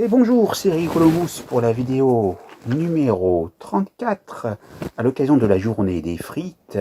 Et bonjour, c'est Rigolobus pour la vidéo numéro 34 à l'occasion de la journée des frites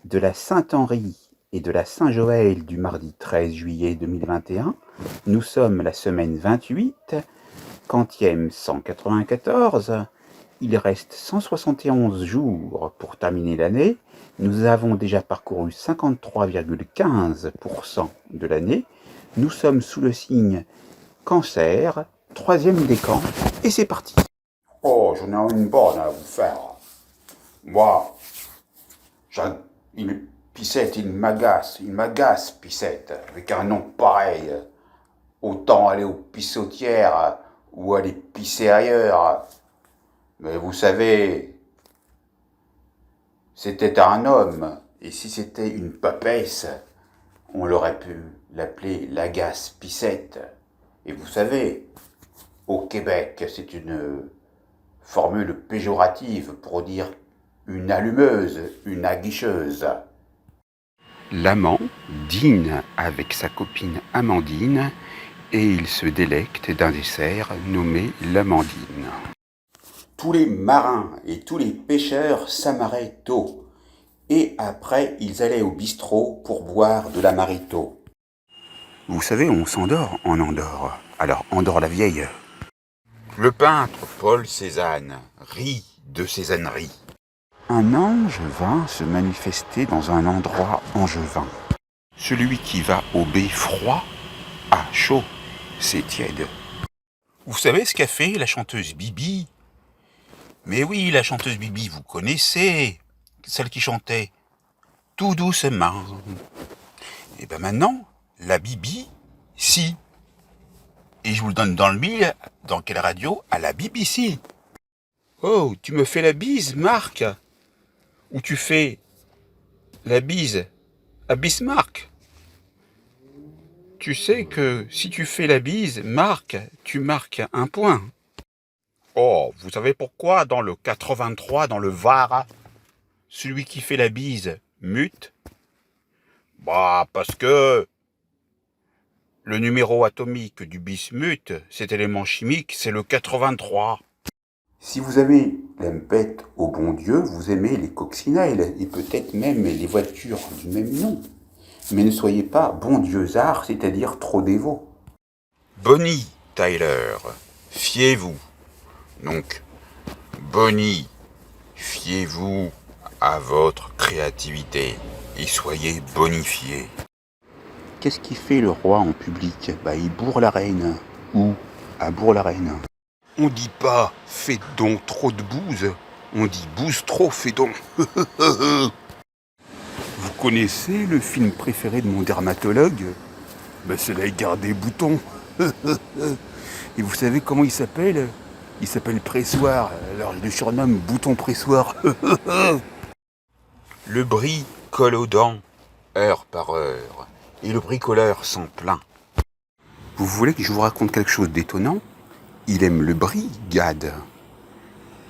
de la Saint-Henri et de la Saint-Joël du mardi 13 juillet 2021. Nous sommes la semaine 28, quantième 194. Il reste 171 jours pour terminer l'année. Nous avons déjà parcouru 53,15% de l'année. Nous sommes sous le signe Cancer, troisième décan, et c'est parti. Oh, j'en ai une bonne à vous faire. Moi, Pissette, il m'agace, Pissette, avec un nom pareil. Autant aller aux pissotières ou aller pisser ailleurs. Mais vous savez, c'était un homme, et si c'était une papesse, on l'aurait pu l'appeler l'agace Pissette. Et vous savez, au Québec, c'est une formule péjorative pour dire une allumeuse, une aguicheuse. L'amant dîne avec sa copine Amandine et il se délecte d'un dessert nommé l'amandine. Tous les marins et tous les pêcheurs s'amarraient tôt, et après ils allaient au bistrot pour boire de l'amarito. Vous savez, on s'endort en Andorre, alors endort la vieille. Le peintre Paul Cézanne rit de cézannerie. Un ange vint se manifester dans un endroit angevin. Celui qui va au baie froid a chaud, c'est tiède. Vous savez ce qu'a fait la chanteuse Bibi? Mais oui, la chanteuse Bibi, vous connaissez, celle qui chantait tout doucement. Et ben maintenant, la Bibi, si. Et je vous le donne dans le mille, dans quelle radio? À la BBC. Oh, tu me fais la bise, Marc? Ou tu fais la bise à Bismarck? Tu sais que si tu fais la bise, Marc, tu marques un point. Oh, vous savez pourquoi dans le 83, dans le Var, celui qui fait la bise mute? Bah, parce que le numéro atomique du bismuth, cet élément chimique, c'est le 83. Si vous avez l'empête au bon Dieu, vous aimez les coccinelles et peut-être même les voitures du même nom. Mais ne soyez pas bon Dieuzard, c'est-à-dire trop dévot. Bonnie Tyler, fiez-vous. Donc, Bonnie, fiez-vous à votre créativité et soyez bonifiés. Qu'est-ce qu'il fait le roi en public? Bah, il bourre la reine. Où? À Bourg-la-Reine. On dit pas fais donc trop de bouse, on dit bouse trop, fais donc. Vous connaissez le film préféré de mon dermatologue? Ben, c'est La Guerre des boutons. Et vous savez comment il s'appelle? Il s'appelle Pressoir, alors je le surnomme Bouton Pressoir. Le brie colle aux dents, heure par heure, et le bricoleur s'en plaint. Vous voulez que je vous raconte quelque chose d'étonnant? Il aime le brie, Gad.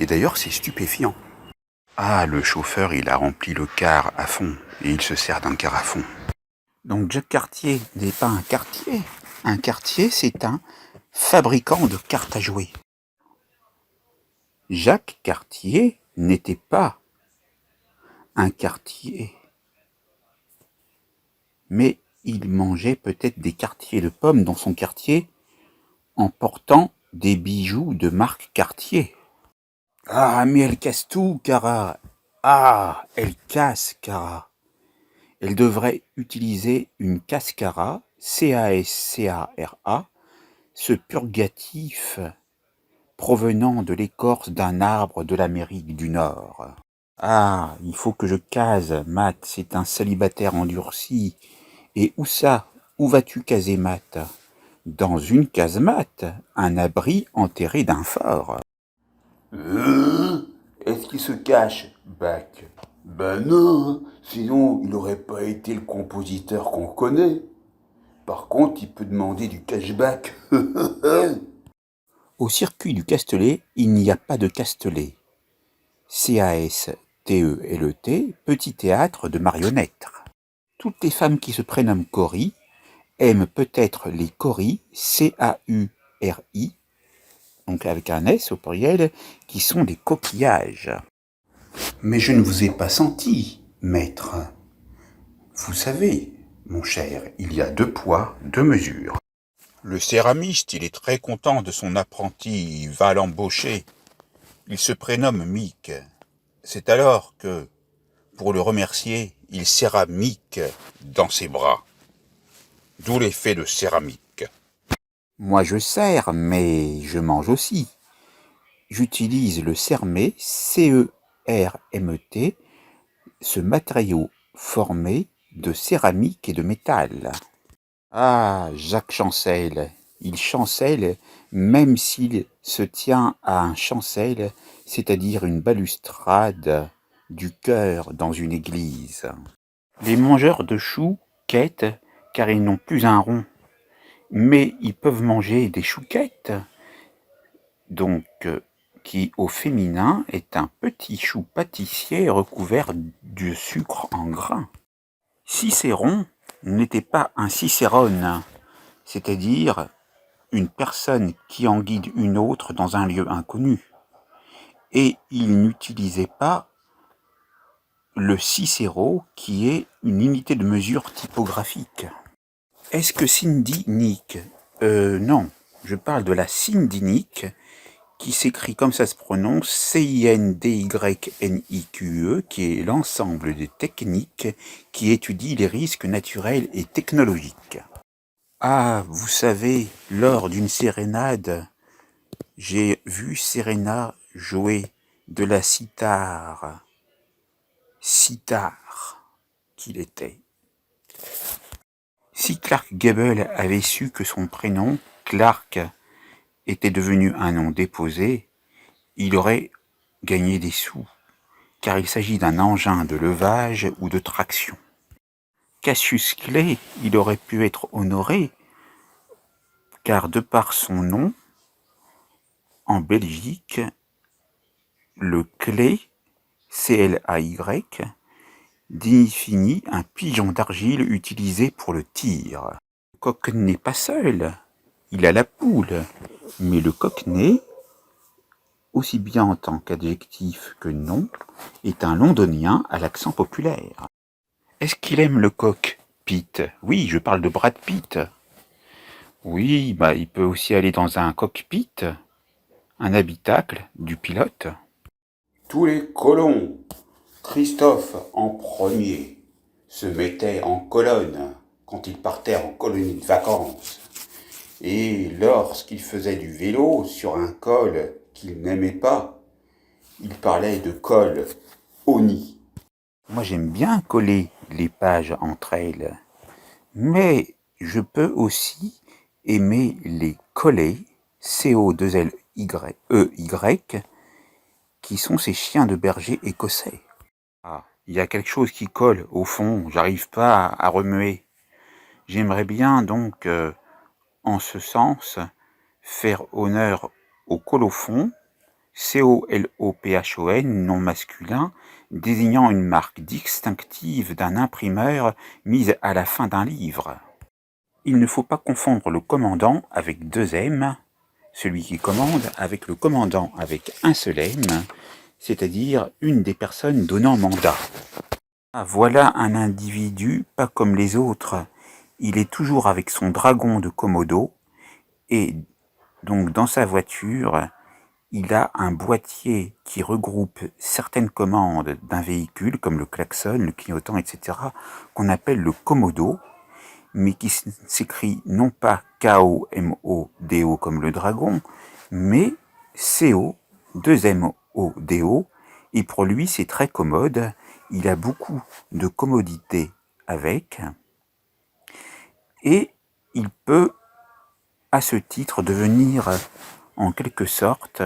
Et d'ailleurs, c'est stupéfiant. Ah, le chauffeur, il a rempli le car à fond, et il se sert d'un car à fond. Donc Jacques Cartier n'est pas un quartier. Un quartier, c'est un fabricant de cartes à jouer. Jacques Cartier n'était pas un quartier. Mais il mangeait peut-être des quartiers de pommes dans son quartier en portant des bijoux de marque Cartier. Ah, mais elle casse tout, Cara. Ah, elle casse, Cara. Elle devrait utiliser une cascara, C-A-S-C-A-R-A, ce purgatif provenant de l'écorce d'un arbre de l'Amérique du Nord. Ah, il faut que je case, Matt, c'est un célibataire endurci. Et où ça? Où vas-tu caser, Matt? Dans une casemate, un abri enterré d'un fort. Est-ce qu'il se cache, Bach? Ben non, sinon il n'aurait pas été le compositeur qu'on connaît. Par contre, il peut demander du cashback. Au circuit du Castelet, il n'y a pas de Castelet. C-A-S-T-E-L-E-T, petit théâtre de marionnettes. Toutes les femmes qui se prénomment Cory aiment peut-être les Cory, C-A-U-R-I, donc avec un S au pluriel, qui sont des coquillages. Mais je ne vous ai pas senti, maître. Vous savez, mon cher, il y a 2 poids, 2 mesures. Le céramiste, il est très content de son apprenti, il va l'embaucher. Il se prénomme Mick. C'est alors que, pour le remercier, il serra Mick dans ses bras. D'où l'effet de céramique. Moi je serre, mais je mange aussi. J'utilise le cermé, C-E-R-M-E-T, ce matériau formé de céramique et de métal. Ah, Jacques chancelle, il chancelle même s'il se tient à un chancel, c'est-à-dire une balustrade du chœur dans une église. Les mangeurs de choux quêtent car ils n'ont plus un rond, mais ils peuvent manger des chouquettes, donc qui au féminin est un petit chou pâtissier recouvert de sucre en grains. Cicéron n'était pas un cicérone, c'est-à-dire une personne qui en guide une autre dans un lieu inconnu, et il n'utilisait pas le cicéro qui est une unité de mesure typographique. Est-ce que syndynique? Non, je parle de la syndynique qui s'écrit comme ça se prononce, C-I-N-D-Y-N-I-Q-E, qui est l'ensemble des techniques qui étudient les risques naturels et technologiques. Ah, vous savez, lors d'une sérénade, j'ai vu Serena jouer de la cithare. Cithare qu'il était. Si Clark Gable avait su que son prénom, Clark, était devenu un nom déposé, il aurait gagné des sous, car il s'agit d'un engin de levage ou de traction. Cassius Clay, il aurait pu être honoré, car de par son nom, en Belgique, le clay, C-L-A-Y, définit un pigeon d'argile utilisé pour le tir. Le coq n'est pas seul, il a la poule, mais le cockney, aussi bien en tant qu'adjectif que nom, est un londonien à l'accent populaire. Est-ce qu'il aime le cockpit? Oui, je parle de Brad Pitt. Oui, il peut aussi aller dans un cockpit, un habitacle du pilote. Tous les colons, Christophe en premier, se mettaient en colonne quand ils partaient en colonie de vacances. Et lorsqu'il faisait du vélo sur un col qu'il n'aimait pas, il parlait de col honni. Moi j'aime bien coller les pages entre elles, mais je peux aussi aimer les coller, C-O-2-L-Y-E-Y, qui sont ces chiens de berger écossais. Ah, il y a quelque chose qui colle au fond, j'arrive pas à remuer. J'aimerais bien donc, en ce sens, faire honneur au colophon, C-O-L-O-P-H-O-N, nom masculin, désignant une marque distinctive d'un imprimeur mise à la fin d'un livre. Il ne faut pas confondre le commandant avec 2 M, celui qui commande avec le commandant avec un seul M, c'est-à-dire une des personnes donnant mandat. Ah, voilà un individu pas comme les autres. Il est toujours avec son dragon de Komodo, et donc dans sa voiture, il a un boîtier qui regroupe certaines commandes d'un véhicule, comme le klaxon, le clignotant, etc., qu'on appelle le Komodo, mais qui s'écrit non pas K-O-M-O-D-O comme le dragon, mais C-O-2-M-O-D-O, et pour lui c'est très commode, il a beaucoup de commodité avec, et il peut à ce titre devenir en quelque sorte,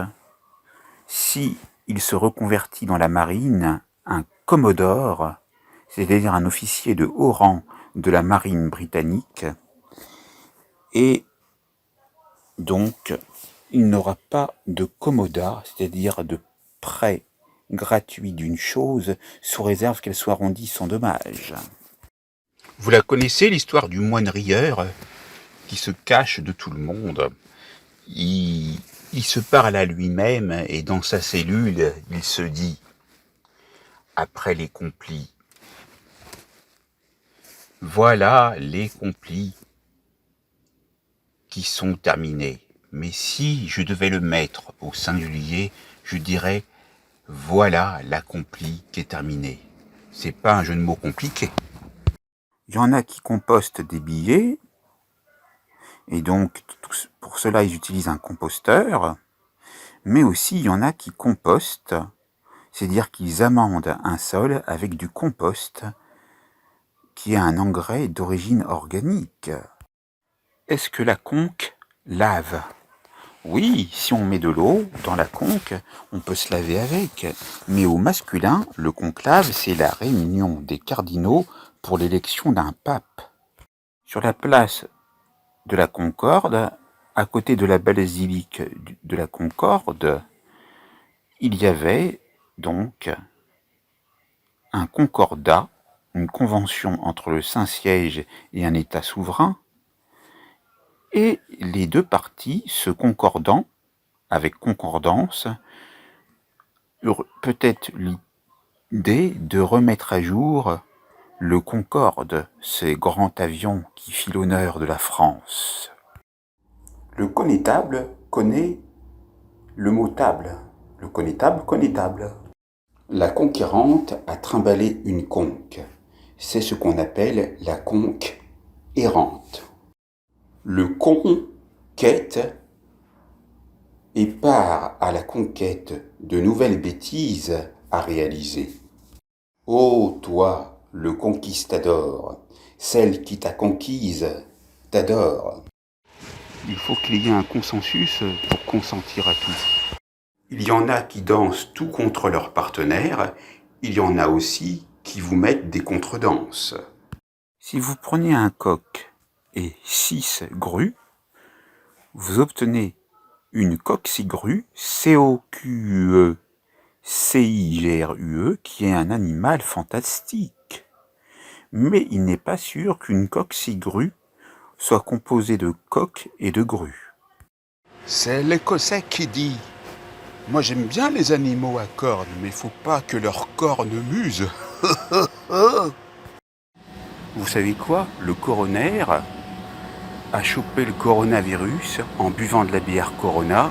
si il se reconvertit dans la marine, un commodore, c'est-à-dire un officier de haut rang de la marine britannique, et donc il n'aura pas de commodat, c'est-à-dire de prêt gratuit d'une chose, sous réserve qu'elle soit rendue sans dommage. Vous la connaissez, l'histoire du moine rieur qui se cache de tout le monde? Il Il se parle à lui-même et dans sa cellule, il se dit, après les complis, voilà les complis qui sont terminés. Mais si je devais le mettre au singulier, je dirais, voilà l'accompli qui est terminé. C'est pas un jeu de mots compliqué. Il y en a qui compostent des billets, et donc pour cela ils utilisent un composteur, mais aussi il y en a qui compostent, c'est-à-dire qu'ils amendent un sol avec du compost, qui est un engrais d'origine organique. Est-ce que la conque lave? Oui, si on met de l'eau dans la conque, on peut se laver avec. Mais au masculin, le conclave, c'est la réunion des cardinaux pour l'élection d'un pape. Sur la place de la Concorde, à côté de la basilique de la Concorde, il y avait donc un concordat, une convention entre le Saint-Siège et un État souverain, et les deux parties se concordant, avec concordance, peut-être l'idée de remettre à jour le Concorde, ce grand avion qui fit l'honneur de la France. Le connétable connaît le mot table. Le connétable connaît table. La conquérante a trimballé une conque. C'est ce qu'on appelle la conque errante. Le conquête et part à la conquête de nouvelles bêtises à réaliser. Ô toi, le conquistador, celle qui t'a conquise t'adore. Il faut qu'il y ait un consensus pour consentir à tout. Il y en a qui dansent tout contre leur partenaire, il y en a aussi qui vous mettent des contredanses. Si vous prenez un coq et 6 grues, vous obtenez une coqsigrue, C-O-Q-U-E, C-I-G-R-U-E, qui est un animal fantastique. Mais il n'est pas sûr qu'une coqsigrue soit composée de coq et de grue. C'est l'Écossais qui dit « Moi j'aime bien les animaux à cornes, mais faut pas que leur cornes m'use. » Vous savez quoi? Le coroner a chopé le coronavirus en buvant de la bière Corona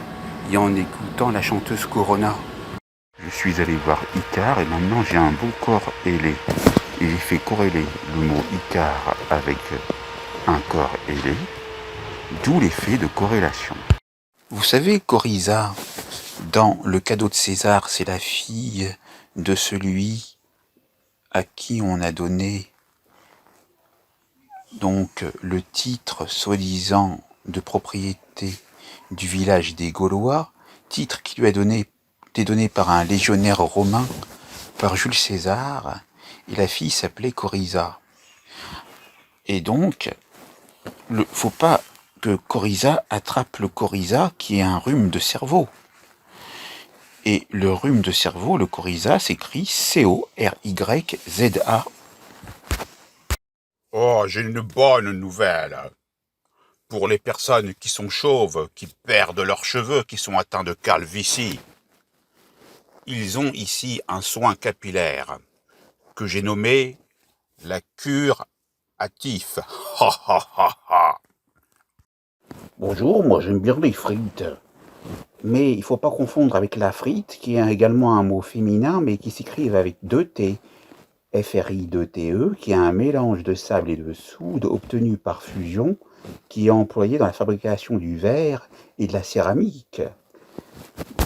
et en écoutant la chanteuse Corona. Je suis allé voir Icare et maintenant j'ai un beau corps ailé. Et j'ai fait corréler le mot Icare avec un corps ailé, d'où l'effet de corrélation. Vous savez, Coryza, dans Le cadeau de César, c'est la fille de celui à qui on a donné donc le titre soi-disant de propriété du village des Gaulois, titre qui lui a été donné par un légionnaire romain, par Jules César, et la fille s'appelait Coryza. Et donc, faut pas que Coryza attrape le coryza qui est un rhume de cerveau. Et le rhume de cerveau, le coryza, s'écrit C-O-R-Y-Z-A. Oh, j'ai une bonne nouvelle. Pour les personnes qui sont chauves, qui perdent leurs cheveux, qui sont atteints de calvitie, ils ont ici un soin capillaire que j'ai nommé la cure à tif. Bonjour, moi j'aime bien les frites. Mais il faut pas confondre avec la frite, qui est également un mot féminin, mais qui s'écrive avec 2 T. FRI2TE, qui est un mélange de sable et de soude obtenu par fusion, qui est employé dans la fabrication du verre et de la céramique.